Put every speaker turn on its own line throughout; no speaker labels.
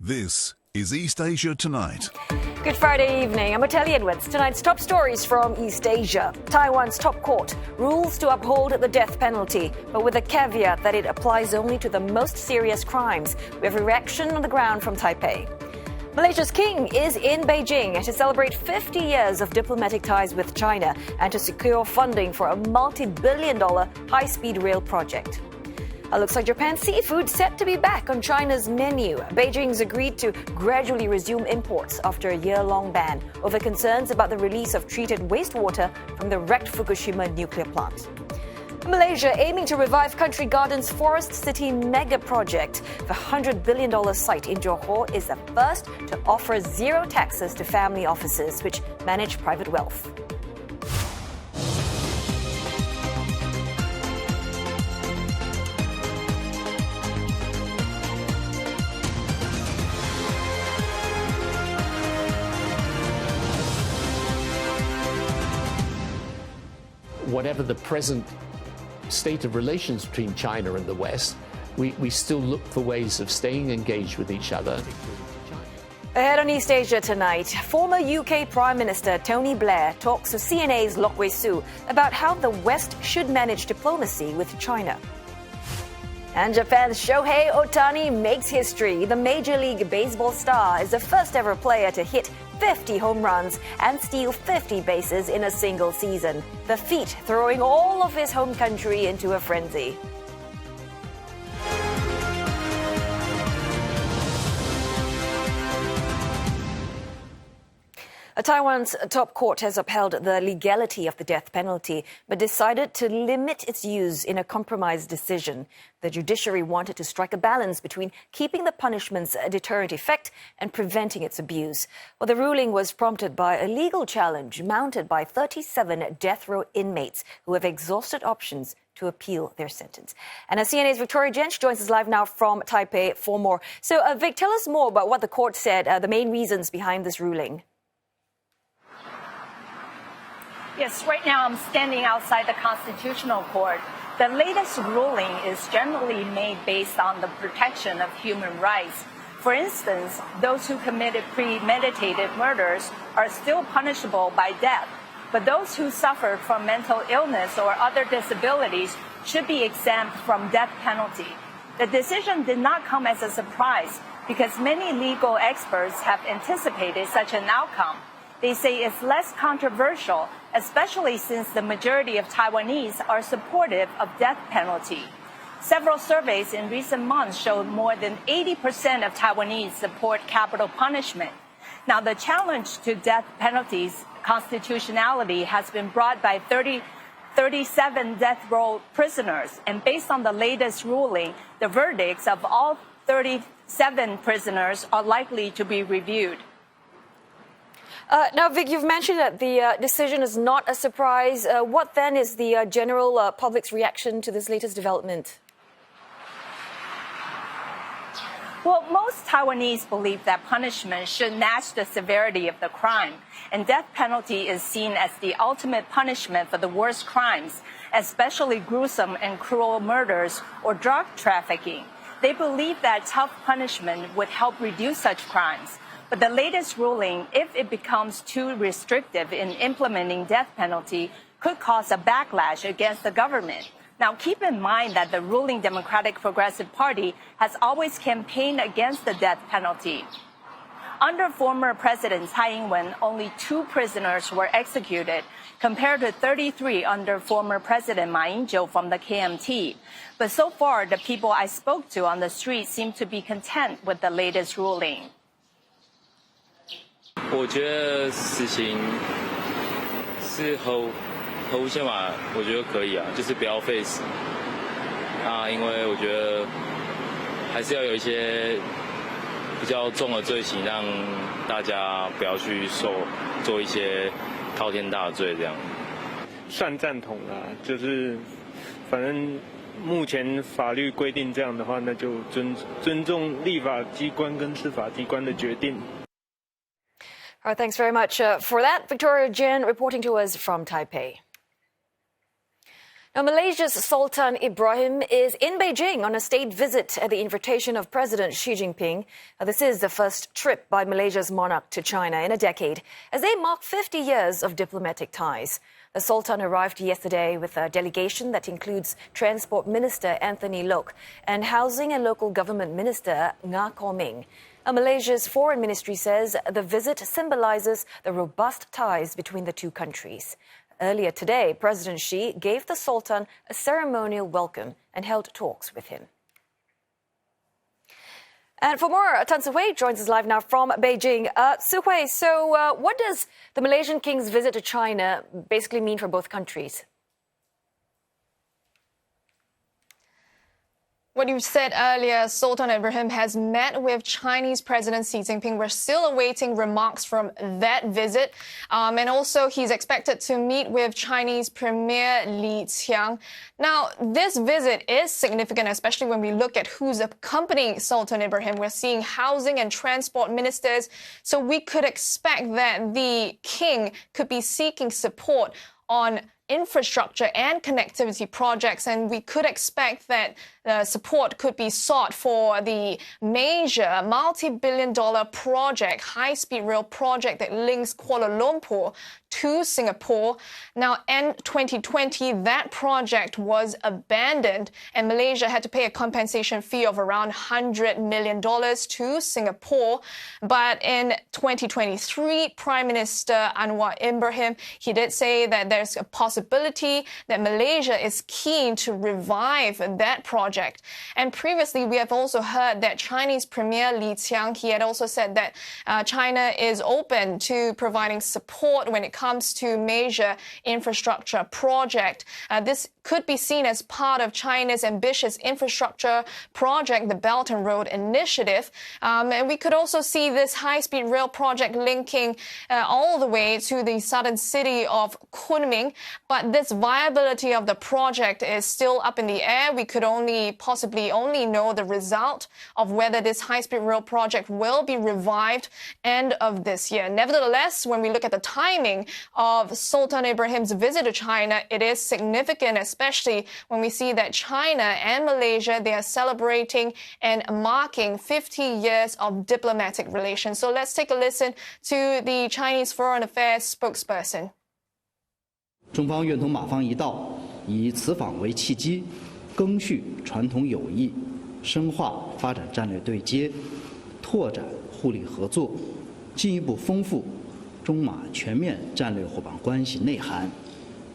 This is East Asia Tonight.
Good Friday evening. I'm Ateli Edwards. Tonight's top stories from East Asia. Taiwan's top court rules to uphold the death penalty, but with a caveat that it applies only to the most serious crimes. We have a reaction on the ground from Taipei. Malaysia's king is in Beijing to celebrate 50 years of diplomatic ties with China and to secure funding for a multi-billion-dollar high-speed rail project. Looks like Japan's seafood set to be back on China's menu. Beijing's agreed to gradually resume imports after a year-long ban over concerns about the release of treated wastewater from the wrecked Fukushima nuclear plant. Malaysia aiming to revive Country Garden's Forest City mega project. The $100 billion site in Johor is the first to offer zero taxes to family offices which manage private wealth.
Whatever the present state of relations between China and the West, we still look for ways of staying engaged with each other.
Ahead on East Asia tonight, former UK Prime Minister Tony Blair talks to CNA's Lok Wei-Su about how the West should manage diplomacy with China. And Japan's Shohei Ohtani makes history. The Major League Baseball star is the first ever player to hit 50 home runs and steal 50 bases in a single season. The feat throwing all of his home country into a frenzy. Taiwan's top court has upheld the legality of the death penalty, but decided to limit its use in a compromise decision. The judiciary wanted to strike a balance between keeping the punishment's deterrent effect and preventing its abuse. Well, the ruling was prompted by a legal challenge mounted by 37 death row inmates who have exhausted options to appeal their sentence. And CNA's Victoria Jench joins us live now from Taipei for more. So, Vic, tell us more about what the court said, the main reasons behind this ruling.
Yes, right now I'm standing outside the Constitutional Court. The latest ruling is generally made based on the protection of human rights. For instance, those who committed premeditated murders are still punishable by death, but those who suffer from mental illness or other disabilities should be exempt from death penalty. The decision did not come as a surprise because many legal experts have anticipated such an outcome. They say it's less controversial, especially since the majority of Taiwanese are supportive of death penalty. Several surveys in recent months showed more than 80% of Taiwanese support capital punishment. Now, the challenge to death penalty's constitutionality has been brought by 37 death row prisoners, and based on the latest ruling, the verdicts of all 37 prisoners are likely to be reviewed.
Now, Vic, you've mentioned that the decision is not a surprise. What then is the general public's reaction to this latest development?
Well, most Taiwanese believe that punishment should match the severity of the crime, and death penalty is seen as the ultimate punishment for the worst crimes, especially gruesome and cruel murders or drug trafficking. They believe that tough punishment would help reduce such crimes. But the latest ruling, if it becomes too restrictive in implementing death penalty, could cause a backlash against the government. Now, keep in mind that the ruling Democratic Progressive Party has always campaigned against the death penalty. Under former President Tsai Ing-wen, only 2 prisoners were executed, compared to 33 under former President Ma Ying-jeou from the KMT. But so far, the people I spoke to on the street seem to be content with the latest ruling.
我觉得死刑是合乎宪法，我觉得可以啊，就是不要废死啊，因为我觉得还是要有一些比较重的罪行，让大家不要去做一些滔天大罪这样。
算赞同啦，就是反正目前法律规定这样的话，那就尊重立法机关跟司法机关的决定。
All right, thanks very much for that. Victoria Jen reporting to us from Taipei. Now, Malaysia's Sultan Ibrahim is in Beijing on a state visit at the invitation of President Xi Jinping. This is the first trip by Malaysia's monarch to China in a decade, as they mark 50 years of diplomatic ties. The Sultan arrived yesterday with a delegation that includes Transport Minister Anthony Loke and Housing and Local Government Minister Nga Khaw Ming. Malaysia's foreign ministry says the visit symbolizes the robust ties between the two countries. Earlier today, President Xi gave the Sultan a ceremonial welcome and held talks with him. And for more, Tan Su-hui joins us live now from Beijing. Su-hui, so what does the Malaysian king's visit to China basically mean for both countries?
What you said earlier, Sultan Ibrahim has met with Chinese President Xi Jinping. We're still awaiting remarks from that visit. And also, he's expected to meet with Chinese Premier Li Qiang. Now, this visit is significant, especially when we look at who's accompanying Sultan Ibrahim. We're seeing housing and transport ministers. So we could expect that the king could be seeking support on infrastructure and connectivity projects, and we could expect that support could be sought for the major multi-billion-dollar project, high-speed rail project that links Kuala Lumpur to Singapore. Now, in 2020, that project was abandoned, and Malaysia had to pay a compensation fee of around $100 million to Singapore. But in 2023, Prime Minister Anwar Ibrahim, he did say that there's a possibility that Malaysia is keen to revive that project. And previously, we have also heard that Chinese Premier Li Qiang, he had also said that China is open to providing support when it comes to major infrastructure project. This could be seen as part of China's ambitious infrastructure project, the Belt and Road Initiative. And we could also see this high-speed rail project linking all the way to the southern city of Kunming. But this viability of the project is still up in the air. We could possibly only know the result of whether this high-speed rail project will be revived end of this year. Nevertheless, when we look at the timing of Sultan Ibrahim's visit to China, it is significant, especially when we see that China and Malaysia, they are celebrating and marking 50 years of diplomatic relations. So let's take a listen to the Chinese Foreign Affairs spokesperson.
中方愿同马方一道，以此访为契机，赓续传统友谊，深化发展战略对接，拓展互利合作，进一步丰富中马全面战略伙伴关系内涵，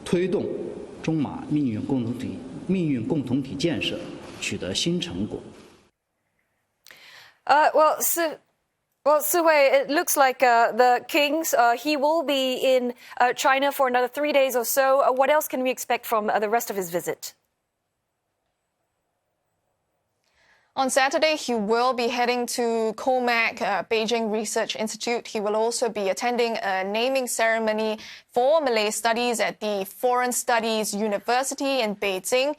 推动中马命运共同体建设取得新成果。
Well, Su-hui, it looks like the King's, he will be in China for another 3 days or so. What else can we expect from the rest of his visit?
On Saturday, he will be heading to COMAC, Beijing Research Institute. He will also be attending a naming ceremony for Malay Studies at the Foreign Studies University in Beijing.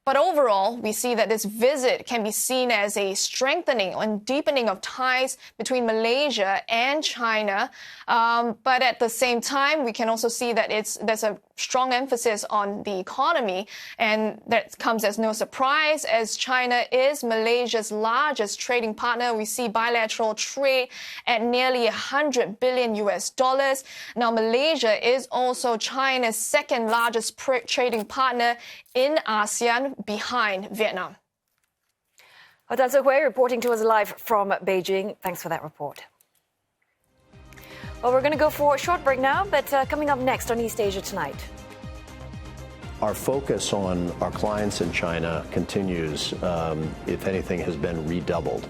But overall, we see that this visit can be seen as a strengthening and deepening of ties between Malaysia and China. But at the same time, we can also see that there's a strong emphasis on the economy. And that comes as no surprise, as China is Malaysia's largest trading partner. We see bilateral trade at nearly $100 billion. Now, Malaysia is also China's second largest trading partner in ASEAN, behind Vietnam.
Tan Su-hui reporting to us live from Beijing. Thanks for that report. Well, we're going to go for a short break now, but coming up next on East Asia Tonight.
Our focus on our clients in China continues, if anything, has been redoubled.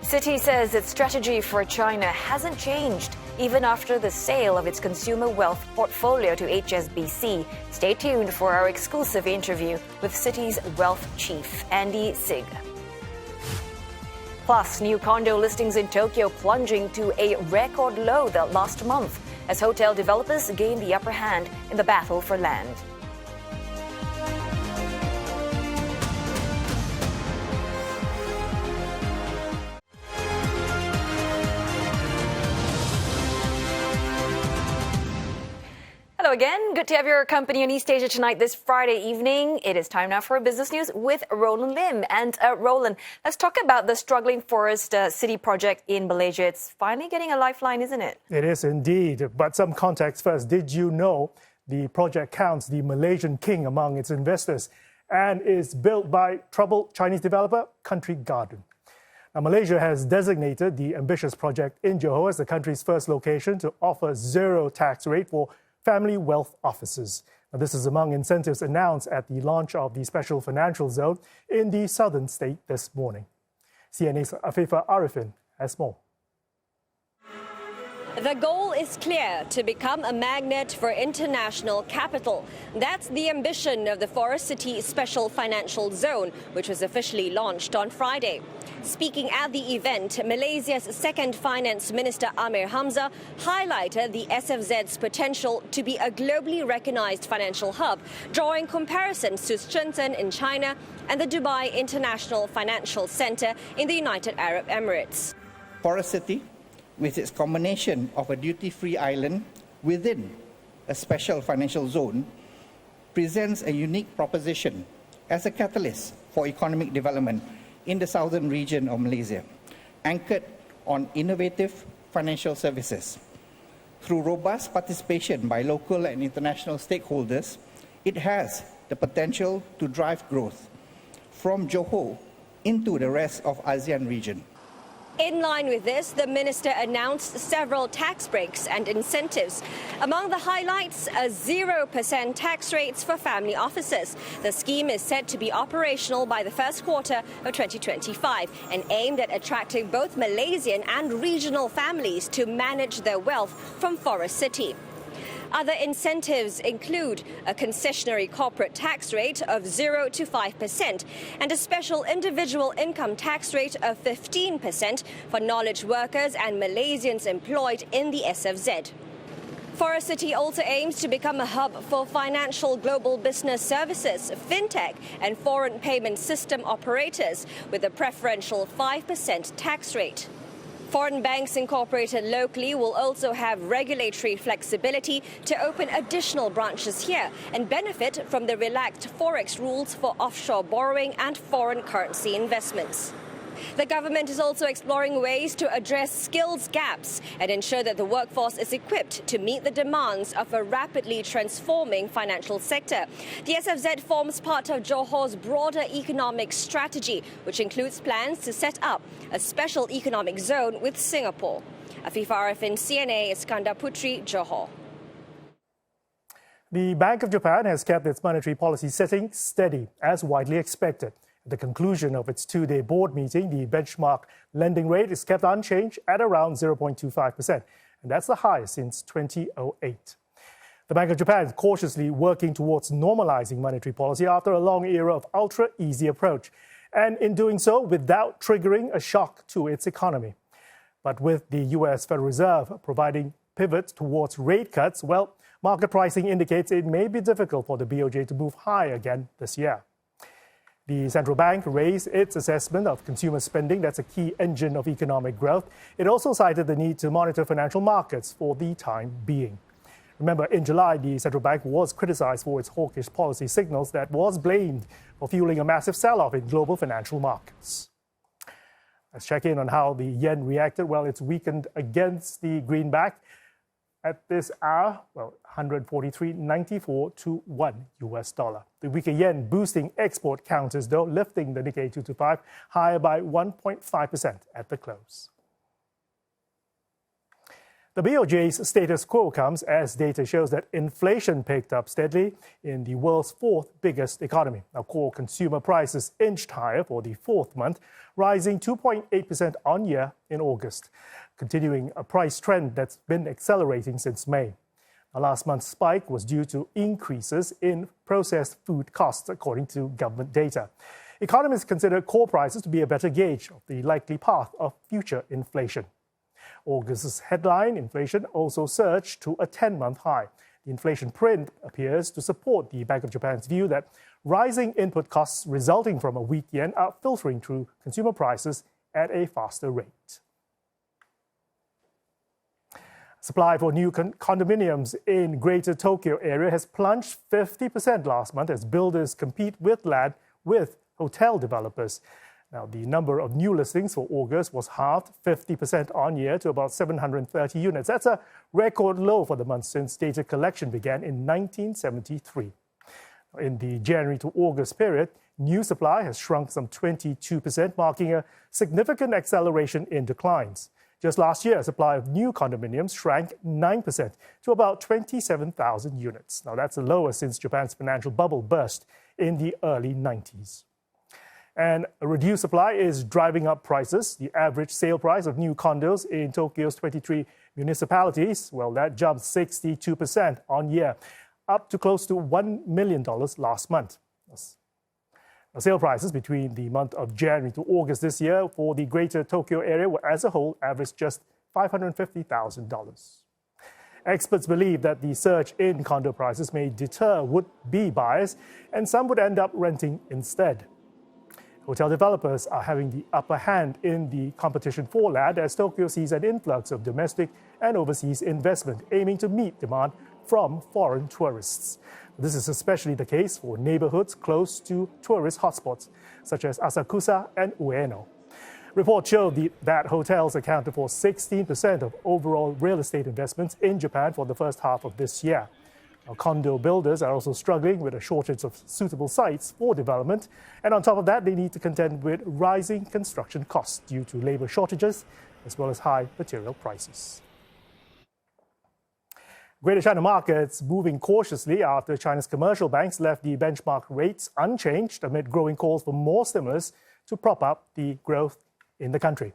Citi says its strategy for China hasn't changed, even after the sale of its consumer wealth portfolio to HSBC. Stay tuned for our exclusive interview with Citi's wealth chief, Andy Sig. Plus, new condo listings in Tokyo plunging to a record low last month as hotel developers gain the upper hand in the battle for land. Hello again. Good to have your company in East Asia tonight this Friday evening. It is time now for business news with Roland Lim. And Roland, let's talk about the struggling forest city project in Malaysia. It's finally getting a lifeline, isn't it?
It is indeed. But some context first. Did you know the project counts the Malaysian king among its investors and is built by troubled Chinese developer Country Garden? Now, Malaysia has designated the ambitious project in Johor as the country's first location to offer zero tax rate for family wealth offices. Now, this is among incentives announced at the launch of the special financial zone in the southern state this morning. CNA's Afifa Arifin has more.
The goal is clear: to become a magnet for international capital. That's the ambition of the Forest City Special Financial Zone, which was officially launched on Friday. Speaking at the event, Malaysia's second Finance Minister Amir Hamzah highlighted the SFZ's potential to be a globally recognized financial hub, drawing comparisons to Shenzhen in China and the Dubai International Financial Center in the United Arab Emirates.
Forest City, with its combination of a duty-free island within a special financial zone, presents a unique proposition as a catalyst for economic development in the southern region of Malaysia, anchored on innovative financial services. Through robust participation by local and international stakeholders, it has the potential to drive growth from Johor into the rest of ASEAN region.
In line with this, the minister announced several tax breaks and incentives. Among the highlights, a 0% tax rates for family offices. The scheme is set to be operational by the first quarter of 2025 and aimed at attracting both Malaysian and regional families to manage their wealth from Forest City. Other incentives include a concessionary corporate tax rate of 0 to 5% and a special individual income tax rate of 15% for knowledge workers and Malaysians employed in the SFZ. Forest City also aims to become a hub for financial global business services, fintech and foreign payment system operators with a preferential 5% tax rate. Foreign banks incorporated locally will also have regulatory flexibility to open additional branches here and benefit from the relaxed forex rules for offshore borrowing and foreign currency investments. The government is also exploring ways to address skills gaps and ensure that the workforce is equipped to meet the demands of a rapidly transforming financial sector. The SFZ forms part of Johor's broader economic strategy, which includes plans to set up a special economic zone with Singapore. Afifa Arifin, CNA, Iskandar Putri, Johor.
The Bank of Japan has kept its monetary policy setting steady, as widely expected. At the conclusion of its two-day board meeting, the benchmark lending rate is kept unchanged at around 0.25%, and that's the highest since 2008. The Bank of Japan is cautiously working towards normalizing monetary policy after a long era of ultra-easy approach, and in doing so without triggering a shock to its economy. But with the U.S. Federal Reserve providing pivots towards rate cuts, well, market pricing indicates it may be difficult for the BOJ to move high again this year. The central bank raised its assessment of consumer spending. That's a key engine of economic growth. It also cited the need to monitor financial markets for the time being. Remember, in July, the central bank was criticized for its hawkish policy signals that was blamed for fueling a massive sell-off in global financial markets. Let's check in on how the yen reacted. Well, it's weakened against the greenback. At this hour, 143.94 to $1. The weaker yen boosting export counters, though, lifting the Nikkei 225 higher by 1.5% at the close. The BOJ's status quo comes as data shows that inflation picked up steadily in the world's fourth biggest economy. Now, core consumer prices inched higher for the fourth month, rising 2.8% on year in August, continuing a price trend that's been accelerating since May. Now, last month's spike was due to increases in processed food costs, according to government data. Economists consider core prices to be a better gauge of the likely path of future inflation. August's headline inflation also surged to a 10-month high. The inflation print appears to support the Bank of Japan's view that rising input costs resulting from a weak yen are filtering through consumer prices at a faster rate. Supply for new condominiums in Greater Tokyo area has plunged 50% last month as builders compete with land with hotel developers. Now, the number of new listings for August was halved 50% on year to about 730 units. That's a record low for the month since data collection began in 1973. In the January to August period, new supply has shrunk some 22%, marking a significant acceleration in declines. Just last year, supply of new condominiums shrank 9% to about 27,000 units. Now, that's the lowest since Japan's financial bubble burst in the early 90s. And a reduced supply is driving up prices. The average sale price of new condos in Tokyo's 23 municipalities, well, that jumped 62% on year, up to close to $1 million last month. Sale prices between the month of January to August this year for the Greater Tokyo area were as a whole averaged just $550,000. Experts believe that the surge in condo prices may deter would-be buyers, and some would end up renting instead. Hotel developers are having the upper hand in the competition for land as Tokyo sees an influx of domestic and overseas investment aiming to meet demand from foreign tourists. This is especially the case for neighborhoods close to tourist hotspots, such as Asakusa and Ueno. Reports show that hotels accounted for 16% of overall real estate investments in Japan for the first half of this year. Now, condo builders are also struggling with a shortage of suitable sites for development, and on top of that, they need to contend with rising construction costs due to labor shortages as well as high material prices. Greater China markets moving cautiously after China's commercial banks left the benchmark rates unchanged amid growing calls for more stimulus to prop up the growth in the country.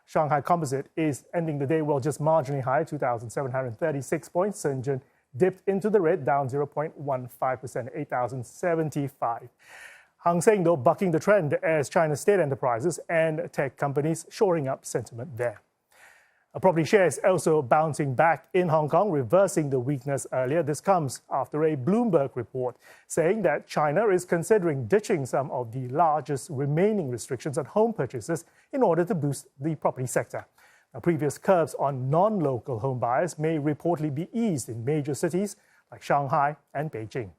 Shanghai Composite is ending the day, well, just marginally high, 2,736 points. Shenzhen dipped into the red, down 0.15%, 8,075. Hang Seng, though, bucking the trend as China's state enterprises and tech companies shoring up sentiment there. Property shares also bouncing back in Hong Kong, reversing the weakness earlier. This comes after a Bloomberg report saying that China is considering ditching some of the largest remaining restrictions on home purchases in order to boost the property sector. Now, previous curbs on non-local home buyers may reportedly be eased in major cities like Shanghai and Beijing.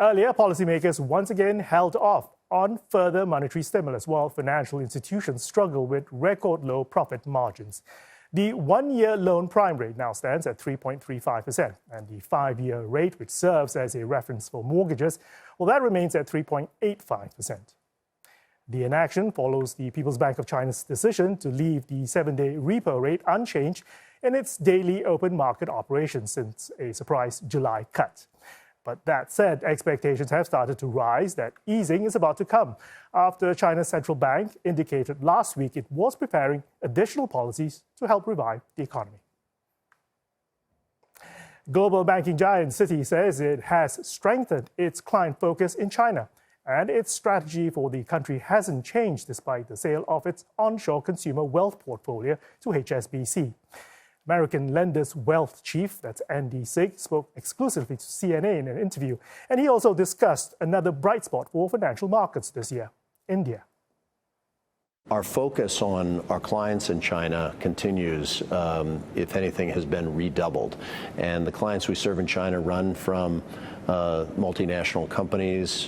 Earlier, policymakers once again held off on further monetary stimulus while financial institutions struggle with record low profit margins. The one-year loan prime rate now stands at 3.35%, and the five-year rate, which serves as a reference for mortgages, well, that remains at 3.85%. The inaction follows the People's Bank of China's decision to leave the seven-day repo rate unchanged in its daily open market operations since a surprise July cut. But that said, expectations have started to rise that easing is about to come after China's central bank indicated last week it was preparing additional policies to help revive the economy. Global banking giant Citi says it has strengthened its client focus in China, and its strategy for the country hasn't changed despite the sale of its onshore consumer wealth portfolio to HSBC. American Lenders Wealth Chief, that's Andy Sieg, spoke exclusively to CNN in an interview, and he also discussed another bright spot for financial markets this year, India.
Our focus on our clients in China continues, if anything, has been redoubled. And the clients we serve in China run from multinational companies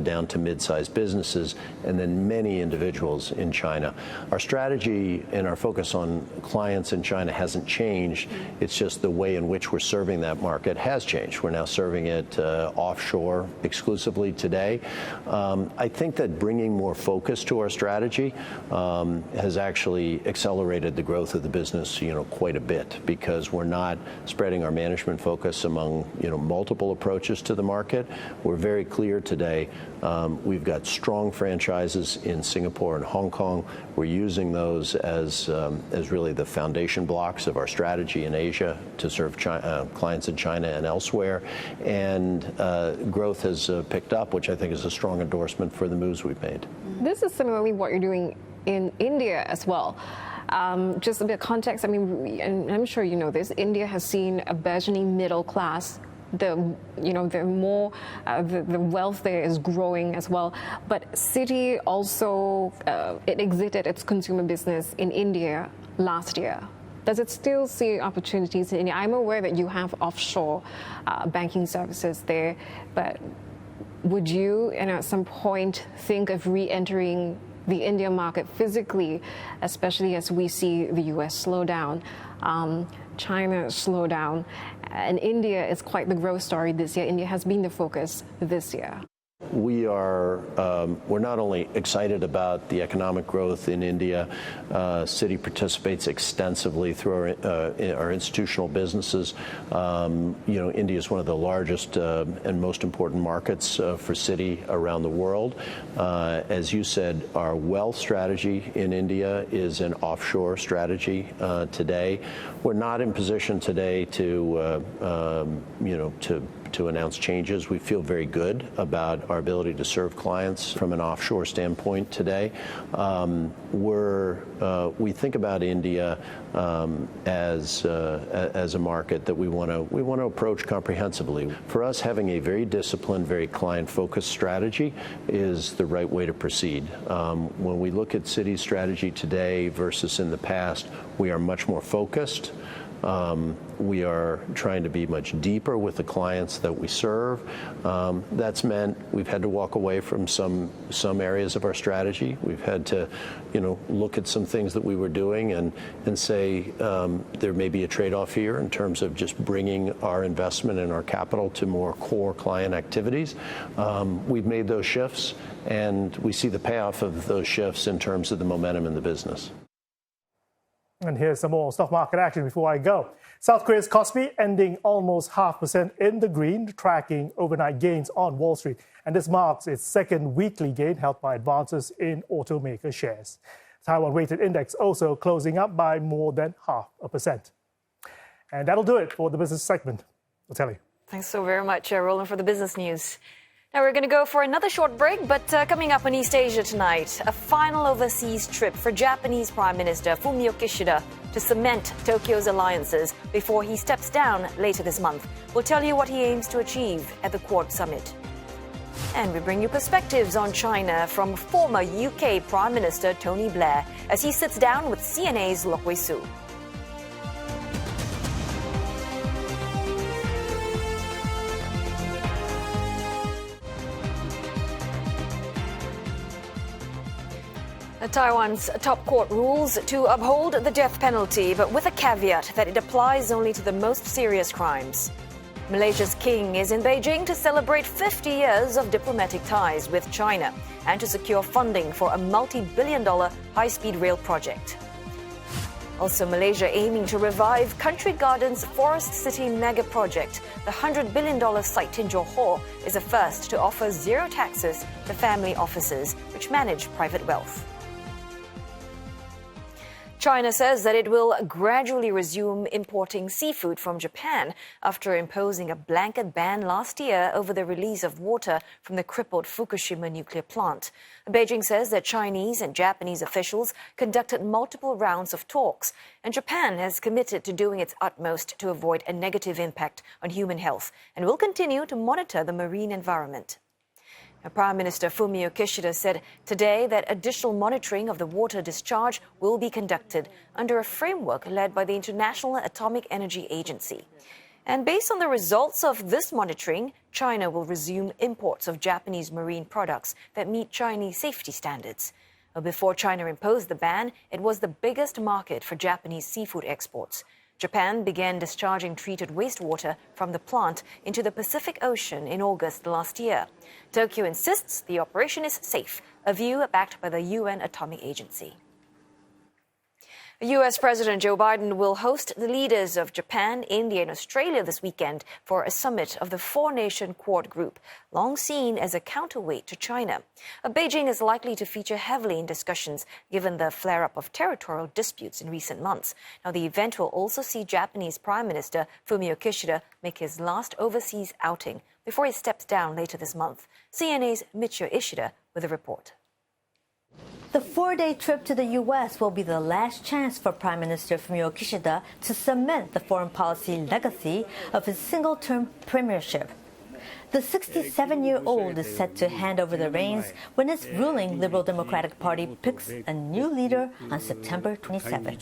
down to mid-sized businesses, and then many individuals in China. Our strategy and our focus on clients in China hasn't changed. It's just the way in which we're serving that market has changed. We're now serving it offshore exclusively today. I think that bringing more focus to our strategy has actually accelerated the growth of the business, quite a bit, because we're not spreading our management focus among, multiple approaches to the market. We're very clear today. We've got strong franchises in Singapore and Hong Kong. We're using those as really the foundation blocks of our strategy in Asia to serve clients in China and elsewhere. And growth has picked up, which I think is a strong endorsement for the moves we've made.
This is similarly what you're doing in India as well. Just a bit of context, and I'm sure you know this, India has seen a burgeoning middle class. The wealth there is growing as well. But Citi also, it exited its consumer business in India last year. Does it still see opportunities in India? I'm aware that you have offshore banking services there, but would you, at some point, think of re-entering the Indian market physically, especially as we see the U.S. slow down, China slow down, and India is quite the growth story this year. India has been the focus this year.
We're not only excited about the economic growth in India. Citi participates extensively through our institutional businesses. India is one of the largest and most important markets for Citi around the world. As you said, our wealth strategy in India is an offshore strategy today. We're not in position today to announce changes. We feel very good about our ability to serve clients from an offshore standpoint today. We think about India as a market that we want to approach comprehensively. For us, having a very disciplined, very client-focused strategy is the right way to proceed. When we look at Citi's strategy today versus in the past, we are much more focused. We are trying to be much deeper with the clients that we serve. That's meant we've had to walk away from some areas of our strategy. We've had to, look at some things that we were doing and say there may be a trade-off here in terms of just bringing our investment and our capital to more core client activities. We've made those shifts, and we see the payoff of those shifts in terms of the momentum in the business.
And here's some more stock market action before I go. South Korea's Kospi ending almost 0.5% in the green, tracking overnight gains on Wall Street. And this marks its second weekly gain, helped by advances in automaker shares. Taiwan weighted index also closing up by more than 0.5%. And that'll do it for the business segment. I'll tell you.
Thanks so very much, Roland, for the business news. Now we're going to go for another short break, but coming up in East Asia tonight, a final overseas trip for Japanese Prime Minister Fumio Kishida to cement Tokyo's alliances before he steps down later this month. We'll tell you what he aims to achieve at the Quad Summit. And we bring you perspectives on China from former UK Prime Minister Tony Blair as he sits down with CNA's Lok Wei-Su. Taiwan's top court rules to uphold the death penalty, but with a caveat that it applies only to the most serious crimes. Malaysia's king is in Beijing to celebrate 50 years of diplomatic ties with China and to secure funding for a multi-billion-dollar high-speed rail project. Also, Malaysia aiming to revive Country Garden's Forest City mega project. The $100 billion site in Johor is a first to offer zero taxes to family offices which manage private wealth. China says that it will gradually resume importing seafood from Japan after imposing a blanket ban last year over the release of water from the crippled Fukushima nuclear plant. Beijing says that Chinese and Japanese officials conducted multiple rounds of talks, and Japan has committed to doing its utmost to avoid a negative impact on human health and will continue to monitor the marine environment. Prime Minister Fumio Kishida said today that additional monitoring of the water discharge will be conducted under a framework led by the International Atomic Energy Agency. And based on the results of this monitoring, China will resume imports of Japanese marine products that meet Chinese safety standards. Before China imposed the ban, it was the biggest market for Japanese seafood exports. Japan began discharging treated wastewater from the plant into the Pacific Ocean in August last year. Tokyo insists the operation is safe, a view backed by the UN Atomic Agency. U.S. President Joe Biden will host the leaders of Japan, India, and Australia this weekend for a summit of the four-nation Quad group, long seen as a counterweight to China. Beijing is likely to feature heavily in discussions given the flare-up of territorial disputes in recent months. Now, the event will also see Japanese Prime Minister Fumio Kishida make his last overseas outing before he steps down later this month. CNA's Michio Ishida with a report.
The four-day trip to the U.S. will be the last chance for Prime Minister Fumio Kishida to cement the foreign policy legacy of his single-term premiership. The 67-year-old is set to hand over the reins when his ruling Liberal Democratic Party picks a new leader on September 27.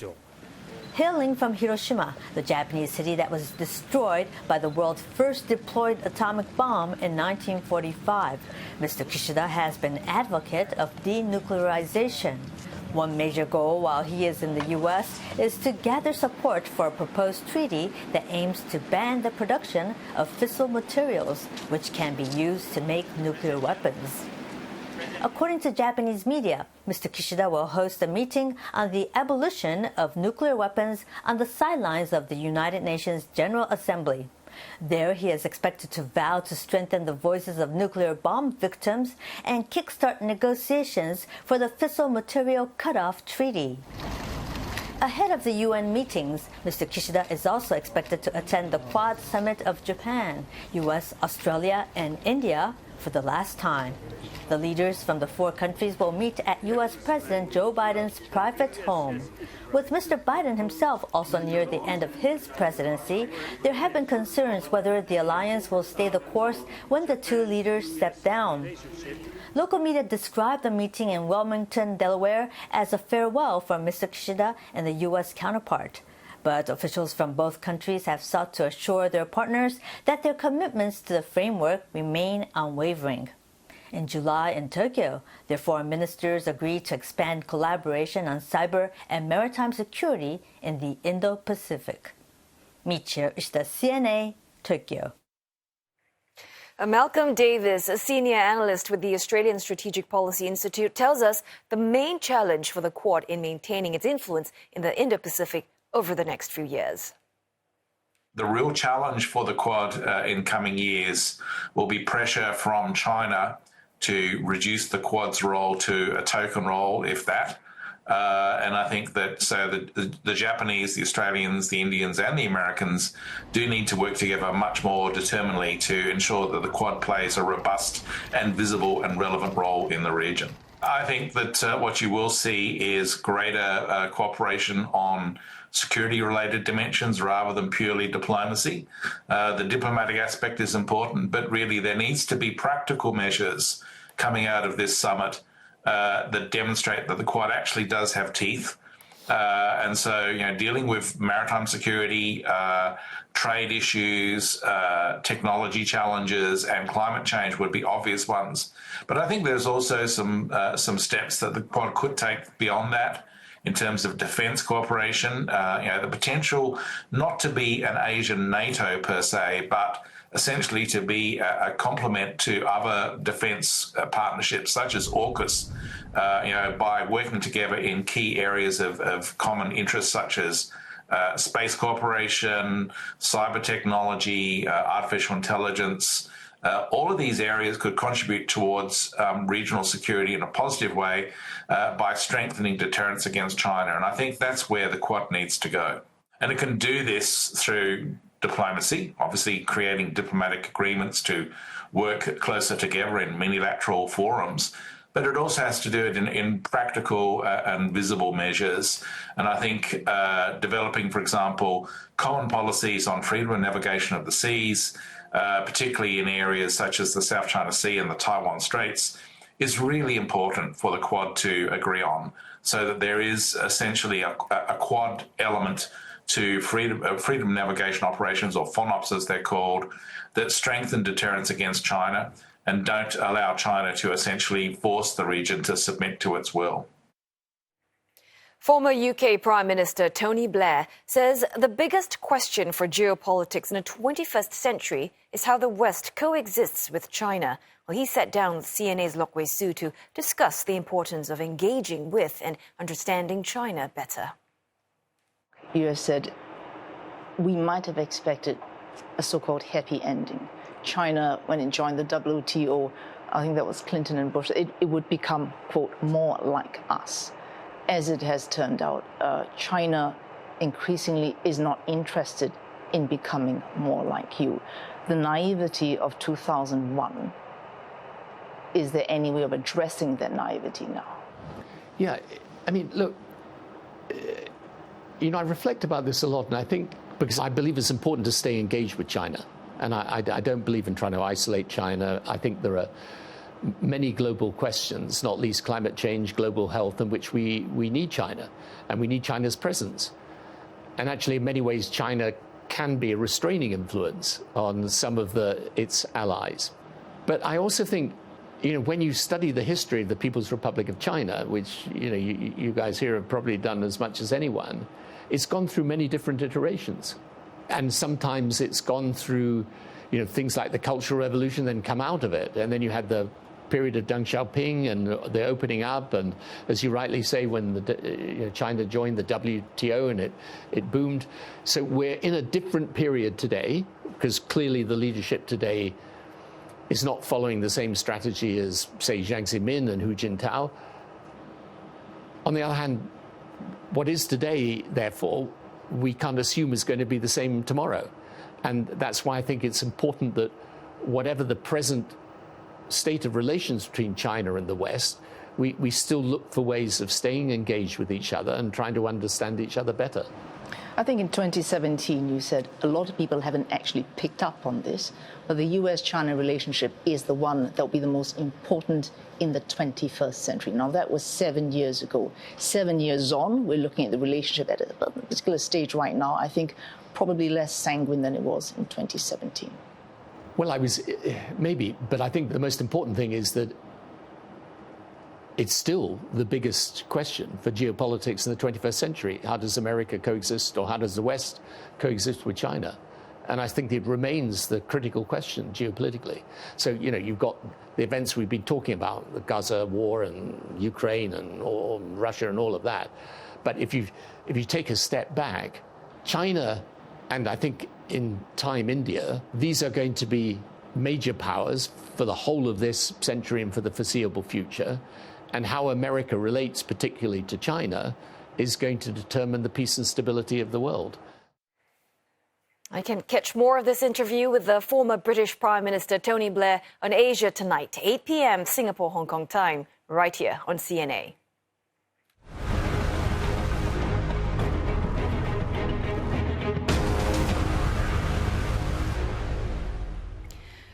Hailing from Hiroshima, the Japanese city that was destroyed by the world's first deployed atomic bomb in 1945, Mr. Kishida has been an advocate of denuclearization. One major goal while he is in the U.S. is to gather support for a proposed treaty that aims to ban the production of fissile materials, which can be used to make nuclear weapons. According to Japanese media, Mr. Kishida will host a meeting on the abolition of nuclear weapons on the sidelines of the United Nations General Assembly. There, he is expected to vow to strengthen the voices of nuclear bomb victims and kickstart negotiations for the fissile material cutoff treaty. Ahead of the UN meetings, Mr. Kishida is also expected to attend the Quad Summit of Japan, US, Australia, and India for the last time. The leaders from the 4 countries will meet at U.S. President Joe Biden's private home. With Mr. Biden himself also near the end of his presidency, there have been concerns whether the alliance will stay the course when the 2 leaders step down. Local media described the meeting in Wilmington, Delaware, as a farewell for Mr. Kishida and the U.S. counterpart. But officials from both countries have sought to assure their partners that their commitments to the framework remain unwavering. In July in Tokyo, their foreign ministers agreed to expand collaboration on cyber and maritime security in the Indo-Pacific. Michio Ishida, CNA, Tokyo.
Malcolm Davis, a senior analyst with the Australian Strategic Policy Institute, tells us the main challenge for the Quad in maintaining its influence in the Indo-Pacific over the next few years.
The real challenge for the Quad in coming years will be pressure from China to reduce the Quad's role to a token role, if that. And I think that the Japanese, the Australians, the Indians and the Americans do need to work together much more determinedly to ensure that the Quad plays a robust and visible and relevant role in the region. I think that what you will see is greater cooperation on security-related dimensions rather than purely diplomacy. The diplomatic aspect is important, but really there needs to be practical measures coming out of this summit that demonstrate that the Quad actually does have teeth. And so, dealing with maritime security, trade issues, technology challenges, and climate change would be obvious ones. But I think there's also some steps that the Quad could take beyond that in terms of defence cooperation. The potential not to be an Asian NATO per se, but essentially to be a complement to other defence partnerships such as AUKUS, by working together in key areas of common interest such as space cooperation, cyber technology, artificial intelligence. All of these areas could contribute towards regional security in a positive way by strengthening deterrence against China. And I think that's where the Quad needs to go. And it can do this through diplomacy, obviously creating diplomatic agreements to work closer together in multilateral forums, but it also has to do it in practical and visible measures. And I think developing, for example, common policies on freedom of navigation of the seas, particularly in areas such as the South China Sea and the Taiwan Straits, is really important for the Quad to agree on, so that there is essentially a Quad element to freedom navigation operations, or FONOPs as they're called, that strengthen deterrence against China and don't allow China to essentially force the region to submit to its will.
Former UK Prime Minister Tony Blair says the biggest question for geopolitics in the 21st century is how the West coexists with China. Well, he sat down with CNA's Lok Wei Su to discuss the importance of engaging with and understanding China better.
You have said we might have expected a so-called happy ending. China, when it joined the WTO, I think that was Clinton and Bush, it would become, quote, more like us. As it has turned out, China increasingly is not interested in becoming more like you. The naivety of 2001, is there any way of addressing that naivety now?
Yeah, I mean, look, I reflect about this a lot, and I think because I believe it's important to stay engaged with China, and I don't believe in trying to isolate China. I think there are many global questions, not least climate change, global health, in which we need China, and we need China's presence. And actually, in many ways, China can be a restraining influence on some of its allies. But I also think, when you study the history of the People's Republic of China, which, you guys here have probably done as much as anyone, it's gone through many different iterations. And sometimes it's gone through, things like the Cultural Revolution, then come out of it. And then you had the period of Deng Xiaoping and the opening up. And as you rightly say, when China joined the WTO and it boomed. So we're in a different period today, because clearly the leadership today is not following the same strategy as, say, Jiang Zemin and Hu Jintao. On the other hand, what is today, therefore, we can't assume is going to be the same tomorrow. And that's why I think it's important that whatever the present state of relations between China and the West, we still look for ways of staying engaged with each other and trying to understand each other better.
I think in 2017 you said a lot of people haven't actually picked up on this, but the US-China relationship is the one that will be the most important in the 21st century. Now, that was 7 years ago. 7 years on, we're looking at the relationship at a particular stage right now, I think probably less sanguine than it was in 2017.
Well, maybe, but I think the most important thing is that it's still the biggest question for geopolitics in the 21st century. How does America coexist, or how does the West coexist with China? And I think it remains the critical question geopolitically. So, you've got the events we've been talking about, the Gaza war and Ukraine and Russia and all of that. But if you take a step back, China, and I think in time India, these are going to be major powers for the whole of this century and for the foreseeable future. And how America relates particularly to China is going to determine the peace and stability of the world.
I can catch more of this interview with the former British Prime Minister Tony Blair on Asia Tonight, 8 p.m. Singapore, Hong Kong time, right here on CNA.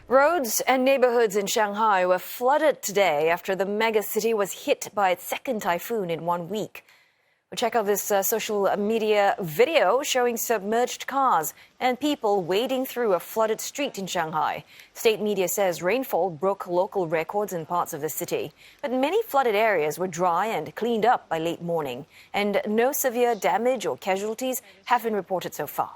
Roads and neighborhoods in Shanghai were flooded today after the megacity was hit by its second typhoon in 1 week. We'll check out this social media video showing submerged cars and people wading through a flooded street in Shanghai. State media says rainfall broke local records in parts of the city, but many flooded areas were dry and cleaned up by late morning, and no severe damage or casualties have been reported so far.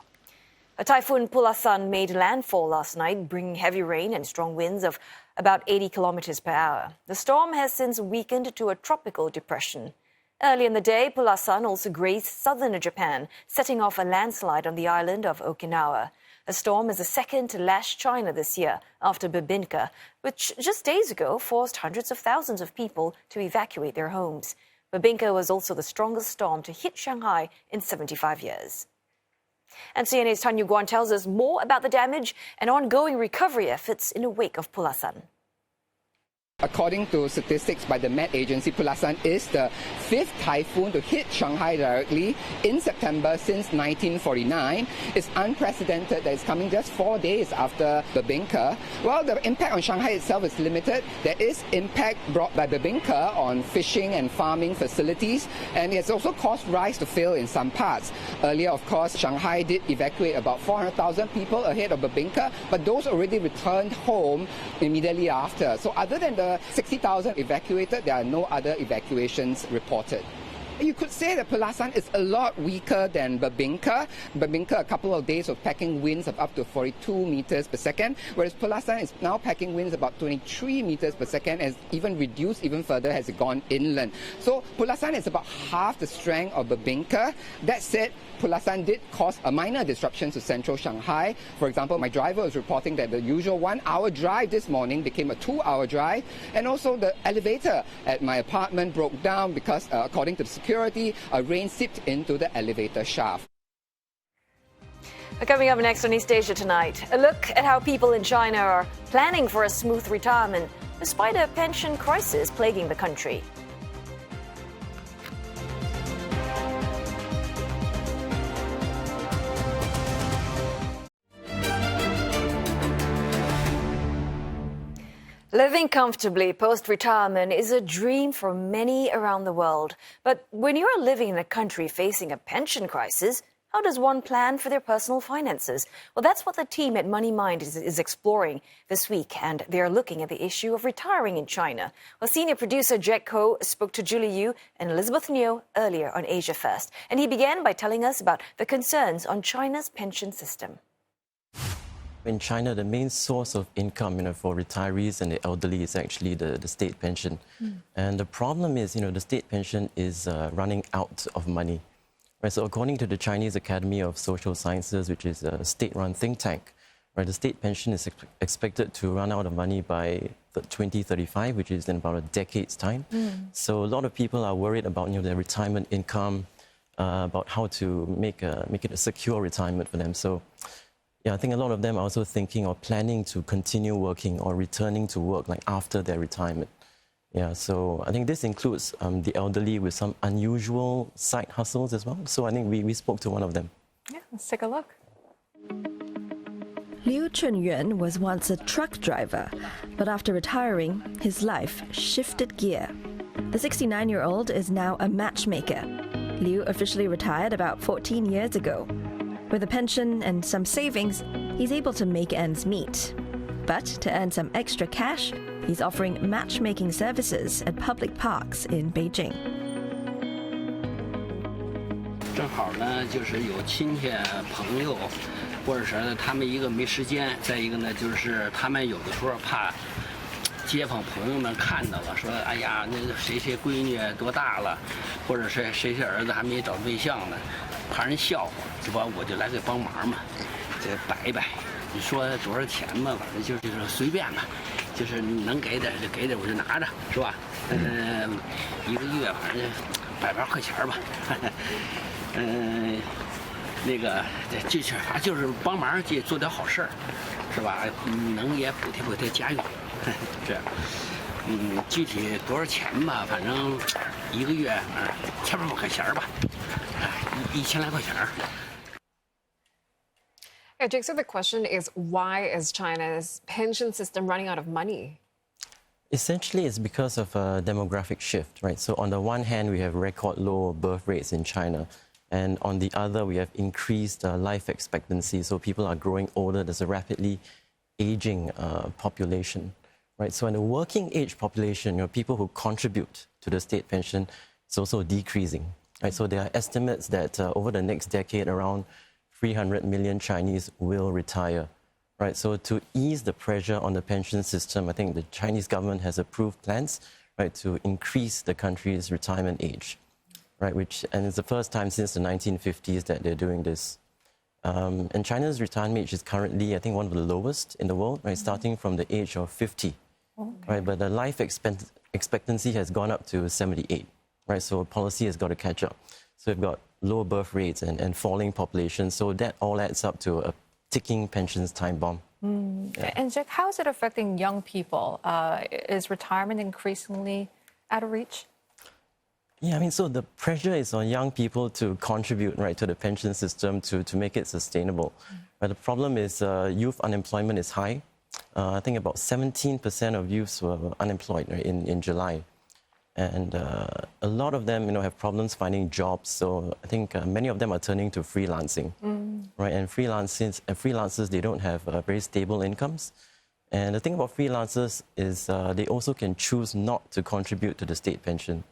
A typhoon Pulasan made landfall last night, bringing heavy rain and strong winds of about 80 kilometers per hour. The storm has since weakened to a tropical depression. Early in the day, Pulasan also grazed southern Japan, setting off a landslide on the island of Okinawa. The storm is the second to lash China this year after Bebinca, which just days ago forced hundreds of thousands of people to evacuate their homes. Bebinca was also the strongest storm to hit Shanghai in 75 years. And CNA's Tan Yu-Guan tells us more about the damage and ongoing recovery efforts in the wake of Pulasan.
According to statistics by the Met Agency, Pulasan is the fifth typhoon to hit Shanghai directly in September since 1949. It's unprecedented that it's coming just 4 days after Bebinca. While the impact on Shanghai itself is limited, there is impact brought by Bebinca on fishing and farming facilities, and it's also caused rice to fail in some parts. Earlier, of course, Shanghai did evacuate about 400,000 people ahead of Bebinca, but those already returned home immediately after. So other than the 60,000 evacuated, there are no other evacuations reported. You could say that Pulasan is a lot weaker than Bebinca. Bebinca, a couple of days of packing winds of up to 42 meters per second, whereas Pulasan is now packing winds about 23 meters per second, and even reduced even further as it gone inland. So Pulasan is about half the strength of Bebinca. That said, Pulasan did cause a minor disruption to central Shanghai. For example, my driver was reporting that the usual 1 hour drive this morning became a 2 hour drive. And also the elevator at my apartment broke down because, according to the security, rain seeped into the elevator shaft.
Coming up next on East Asia Tonight, a look at how people in China are planning for a smooth retirement despite a pension crisis plaguing the country. Living comfortably post-retirement is a dream for many around the world. But when you're living in a country facing a pension crisis, How does one plan for their personal finances? Well, that's what the team at Money Mind is exploring this week, and they are looking at the issue of retiring in China. Well, senior producer Jack Koh spoke to Julie Yu and Elizabeth Neo earlier on Asia First, and he began by telling us about the concerns on China's pension system.
In China, the main source of income, for retirees and the elderly is actually the state pension. And the problem is, the state pension is running out of money. Right, so according to the Chinese Academy of Social Sciences, which is a state-run think tank, right, the state pension is expected to run out of money by 2035, which is in about a decade's time. So a lot of people are worried about their retirement income, about how to make it a secure retirement for them. So yeah, I think a lot of them are also thinking or planning to continue working or returning to work after their retirement. Yeah, so I think this includes the elderly with some unusual side hustles as well. So I think we spoke to one of them.
Yeah, let's take a look.
Liu Chunyuan was once a truck driver, but after retiring, his life shifted gear. The 69-year-old is now a matchmaker. Liu officially retired about 14 years ago. With a pension and some savings, he's able to make ends meet. But to earn some extra cash, he's offering matchmaking services at public parks in Beijing.
正好呢，就是有亲戚朋友，或者是他们一个没时间，再一个呢，就是他们有的时候怕街坊朋友们看到了，说哎呀，那个谁谁闺女多大了，或者是谁谁儿子还没找对象呢，怕人笑话，是吧？我就来给帮忙嘛，这摆一摆。你说多少钱嘛？反正就是随便吧，就是能给点就给点，我就拿着，是吧？一个月反正100块钱吧。那个就是反正就是帮忙做点好事儿，是吧？能也补贴补贴家用，这样。具体多少钱吧，反正一个月1000多块钱吧，1000来块钱。
Yeah, Jake, so the question is, why is China's pension system running out of money?
Essentially, it's because of a demographic shift, right? So on the one hand, we have record low birth rates in China. And on the other, we have increased life expectancy. So people are growing older. There's a rapidly aging population, right? So in the working age population, people who contribute to the state pension is also decreasing, right? So there are estimates that over the next decade, around 300 million Chinese will retire, right? So to ease the pressure on the pension system, I think the Chinese government has approved plans, right, to increase the country's retirement age, right? And it's the first time since the 1950s that they're doing this. And China's retirement age is currently, I think, one of the lowest in the world, right, starting from the age of 50, right? But the life expectancy has gone up to 78, right? So policy has got to catch up. So we've got low birth rates and falling population. So that all adds up to a ticking pensions time bomb.
Yeah. And Jack, how is it affecting young people? Is retirement increasingly out of reach?
Yeah, I mean, so the pressure is on young people to contribute, right, to the pension system to make it sustainable. But the problem is youth unemployment is high. I think about 17% of youths were unemployed, right, in July. And a lot of them, have problems finding jobs. So I think many of them are turning to freelancing, right? And freelancers, they don't have very stable incomes. And the thing about freelancers is they also can choose not to contribute to the state pension.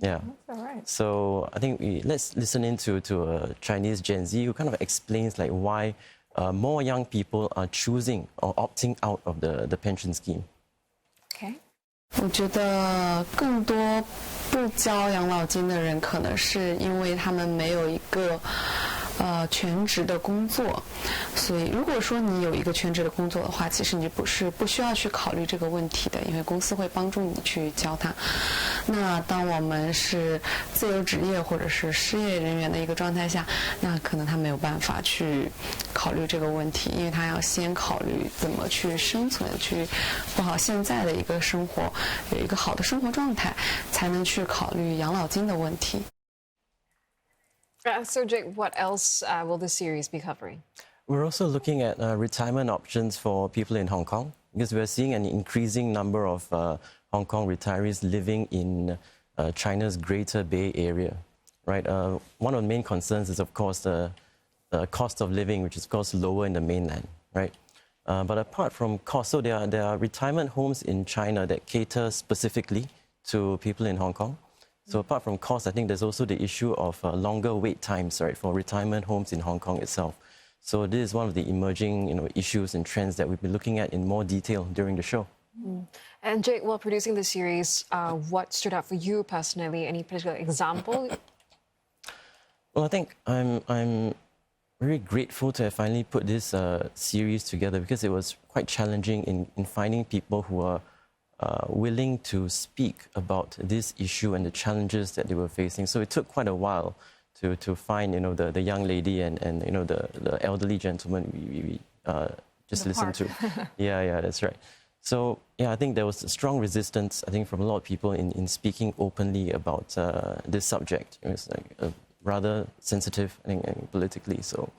Yeah.
That's all right.
So I think let's listen in to a Chinese Gen Z who kind of explains why more young people are choosing or opting out of the pension scheme.
Okay.
我觉得更多不交养老金的人，可能是因为他们没有一个全职的工作，所以如果说你有一个全职的工作的话，其实你不需要去考虑这个问题的，因为公司会帮助你去交它。那当我们是自由职业或者是失业人员的一个状态下，那可能他没有办法去考虑这个问题，因为他要先考虑怎么去生存，去过好现在的一个生活，有一个好的生活状态，才能去考虑养老金的问题。
So, Jake, what else will the series be covering?
We're also looking at retirement options for people in Hong Kong, because we're seeing an increasing number of Hong Kong retirees living in China's Greater Bay Area, right? One of the main concerns is, of course, the cost of living, which is of course lower in the mainland, right? But apart from cost, so there are retirement homes in China that cater specifically to people in Hong Kong. So apart from cost, I think there's also the issue of longer wait times, right, for retirement homes in Hong Kong itself. So this is one of the emerging, issues and trends that we'll be looking at in more detail during the show.
And Jake, while producing the series, what stood out for you personally? Any particular example?
Well, I think I'm very grateful to have finally put this series together, because it was quite challenging in finding people who are willing to speak about this issue and the challenges that they were facing. So it took quite a while to find, the young lady and the elderly gentleman we just listened to. Yeah, that's right. So, yeah, I think there was a strong resistance, I think, from a lot of people in speaking openly about this subject. It was rather sensitive, I think, politically. So,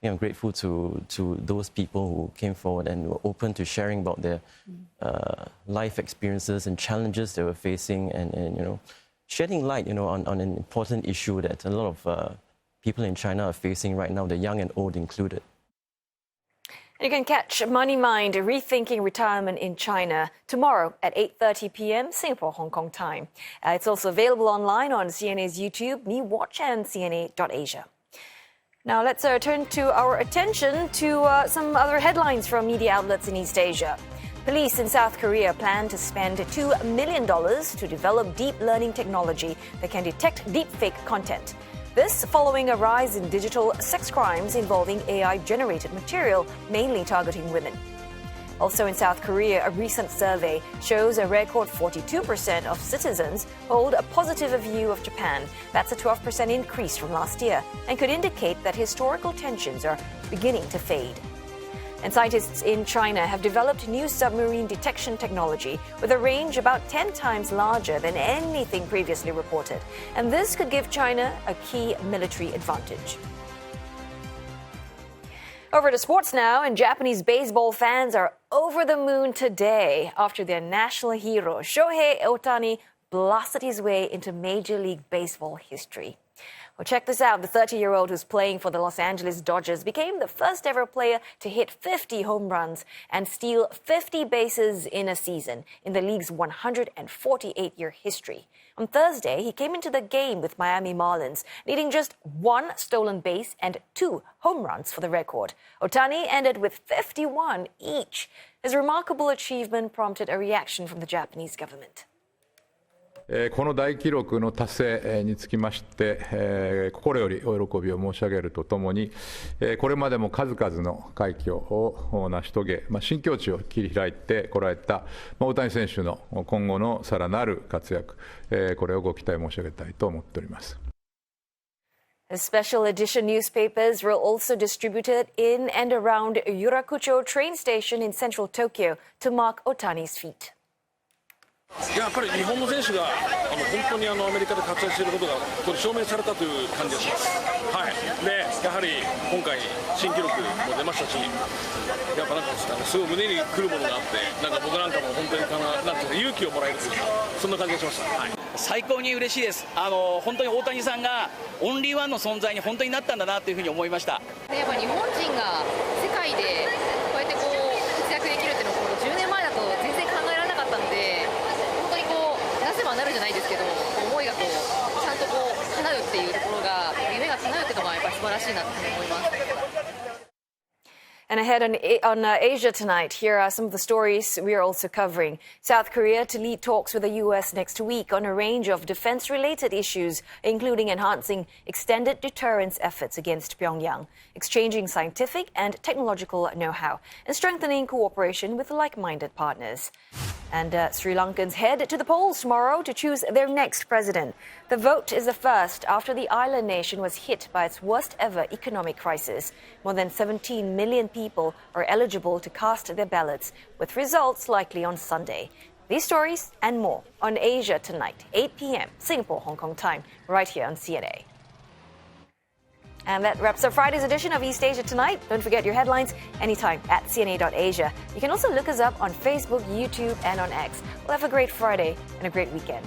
I'm grateful to those people who came forward and were open to sharing about their life experiences and challenges they were facing, and shedding light, on an important issue that a lot of people in China are facing right now, the young and old included.
You can catch Money Mind Rethinking Retirement in China tomorrow at 8:30 p.m. Singapore, Hong Kong time. It's also available online on CNA's YouTube, Me Watch, and CNA.Asia. Now let's turn to our attention to some other headlines from media outlets in East Asia. Police in South Korea plan to spend $2 million to develop deep learning technology that can detect deepfake content. This following a rise in digital sex crimes involving AI-generated material, mainly targeting women. Also in South Korea, a recent survey shows a record 42% of citizens hold a positive view of Japan. That's a 12% increase from last year and could indicate that historical tensions are beginning to fade. And scientists in China have developed new submarine detection technology with a range about 10 times larger than anything previously reported. And this could give China a key military advantage. Over to sports now, and Japanese baseball fans are over the moon today after their national hero, Shohei Ohtani, blasted his way into Major League Baseball history. Well, check this out. The 30-year-old who's playing for the Los Angeles Dodgers became the first ever player to hit 50 home runs and steal 50 bases in a season in the league's 148-year history. On Thursday, he came into the game with Miami Marlins, needing just 1 stolen base and 2 home runs for the record. Ohtani ended with 51 each. His remarkable achievement prompted a reaction from the Japanese government.
この大記録の達成につきまして、心よりお喜びを申し上げるとともに、これまでも数々の快挙を成し遂げ、新境地を切り開いてこられた大谷選手の今後のさらなる活躍、これをご期待申し上げたいと思っております。
The special edition newspapers were also distributed in and around Yurakucho train station in central Tokyo to mark Ohtani's feat.
やっぱり日本の選手が本当にアメリカで活躍していることがこれ証明されたという感じがします。はい。でやはり今回新記録も出ましたし、やっぱなんかすごい胸にくるものがあって、なんか僕なんかも本当になんていうか勇気をもらえるというかそんな感じがしました。はい。
最高に嬉しいです。本当に大谷さんがオンリーワンの存在に本当になったんだなというふうに思いました。
やっぱ日本人が世界でこうやって活躍できるっていうのを10年前だと全然考えられなかったので。なるじゃないですけど、思いがちゃんと叶うっていうところが、夢が叶うっていうのがやっぱり素晴らしいなと思います。
And ahead on Asia tonight, here are some of the stories we are also covering. South Korea to lead talks with the U.S. next week on a range of defense-related issues, including enhancing extended deterrence efforts against Pyongyang, exchanging scientific and technological know-how, and strengthening cooperation with like-minded partners. And Sri Lankans head to the polls tomorrow to choose their next president. The vote is the first after the island nation was hit by its worst-ever economic crisis. More than 17 million people are eligible to cast their ballots, with results likely on Sunday. These stories and more on Asia tonight, 8 p.m. Singapore, Hong Kong time, right here on CNA. And that wraps up Friday's edition of East Asia Tonight. Don't forget your headlines anytime at CNA.Asia. You can also look us up on Facebook, YouTube, and on X. Well, have a great Friday and a great weekend.